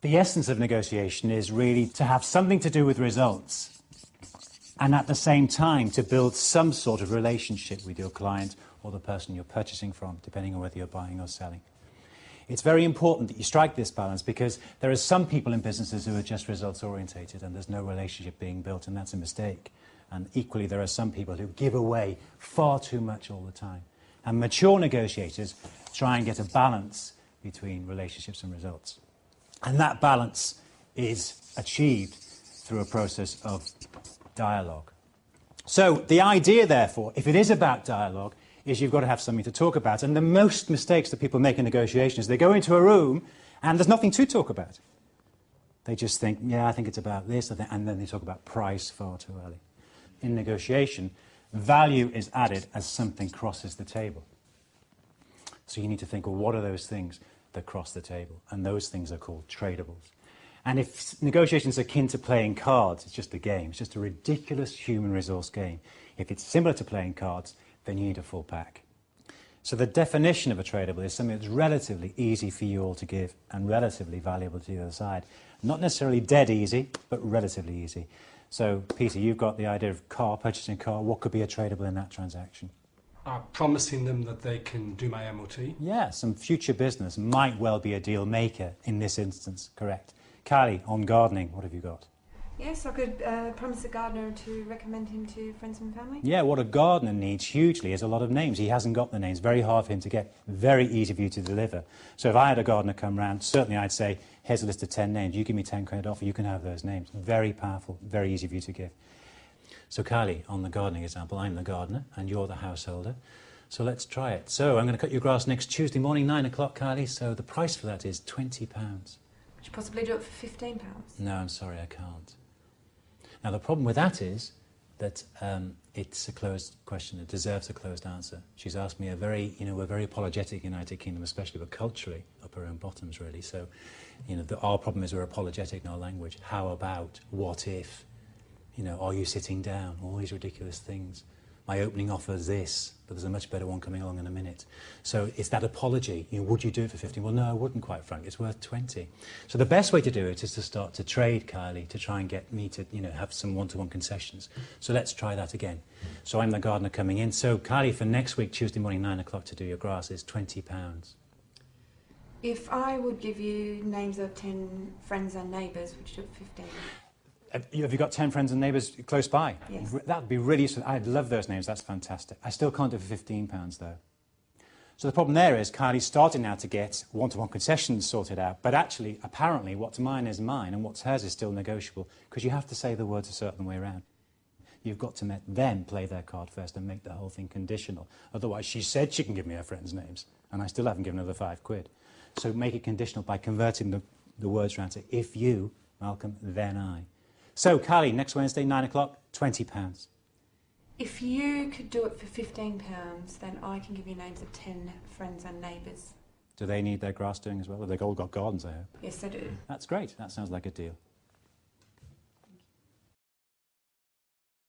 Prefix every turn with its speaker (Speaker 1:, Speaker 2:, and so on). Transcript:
Speaker 1: The essence of negotiation is really to have something to do with results and at the same time to build some sort of relationship with your client or the person you're purchasing from, depending on whether you're buying or selling. It's very important that you strike this balance because there are some people in businesses who are just results orientated and there's no relationship being built, and that's a mistake. And equally, there are some people who give away far too much all the time. And mature negotiators try and get a balance between relationships and results. And that balance is achieved through a process of dialogue. So the idea, therefore, if it is about dialogue, is you've got to have something to talk about. And the most mistakes that people make in negotiation is they go into a room and there's nothing to talk about. They just think, yeah, I think it's about this, and then they talk about price far too early. In negotiation, value is added as something crosses the table. So you need to think, well, what are those things that cross the table? And those things are called tradables. And if negotiations are akin to playing cards, it's just a game. It's just a ridiculous human resource game. If it's similar to playing cards, then you need a full pack. So the definition of a tradable is something that's relatively easy for you all to give and relatively valuable to the other side. Not necessarily dead easy, but relatively easy. So, Peter, you've got the idea of purchasing a car. What could be a tradable in that transaction?
Speaker 2: Promising them that they can do my MOT.
Speaker 1: Yeah, some future business might well be a deal maker in this instance, correct. Kylie, on gardening, what have you got?
Speaker 3: Yes, I could promise a gardener to recommend him to friends and family.
Speaker 1: Yeah, what a gardener needs hugely is a lot of names. He hasn't got the names. Very hard for him to get. Very easy for you to deliver. So if I had a gardener come round, certainly I'd say, here's a list of 10 names. You give me 10 credit offer, you can have those names. Very powerful, very easy for you to give. So Kylie, on the gardening example, I'm the gardener and you're the householder. So let's try it. So I'm going to cut your grass next Tuesday morning, 9 o'clock, Kylie. So the price for that is £20.
Speaker 3: Could you possibly do it for £15?
Speaker 1: No, I'm sorry, I can't. Now the problem with that is that it's a closed question. It deserves a closed answer. She's asked me we're very apologetic in the United Kingdom, especially, but culturally, up our own bottoms, really. So, our problem is we're apologetic in our language. How about, what if, are you sitting down? All these ridiculous things. My opening offer is this, but there's a much better one coming along in a minute. So it's that apology. Would you do it for 15? Well, no, I wouldn't, quite frankly. It's worth 20. So the best way to do it is to start to trade, Kylie, to try and get me to, have some one-to-one concessions. So let's try that again. So I'm the gardener coming in. So, Kylie, for next week, Tuesday morning, 9 o'clock to do your grass is £20.
Speaker 3: If I would give you names of 10 friends and neighbours, would you do it for 15?
Speaker 1: Have you got 10 friends and neighbours close by?
Speaker 3: Yes.
Speaker 1: That'd be really useful. I'd love those names. That's fantastic. I still can't do it for £15, though. So the problem there is Kylie's starting now to get one-to-one concessions sorted out, but actually, apparently, what's mine is mine and what's hers is still negotiable, because you have to say the words a certain way around. You've got to let them play their card first and make the whole thing conditional. Otherwise, she said she can give me her friends' names, and I still haven't given her the £5. So make it conditional by converting the words around to, if you, Malcolm, then I. So, Kylie, next Wednesday, 9 o'clock, £20.
Speaker 3: If you could do it for £15, then I can give you names of 10 friends and neighbours.
Speaker 1: Do they need their grass doing as well? They've all got gardens, I hope.
Speaker 3: Yes, they do.
Speaker 1: That's great. That sounds like a deal.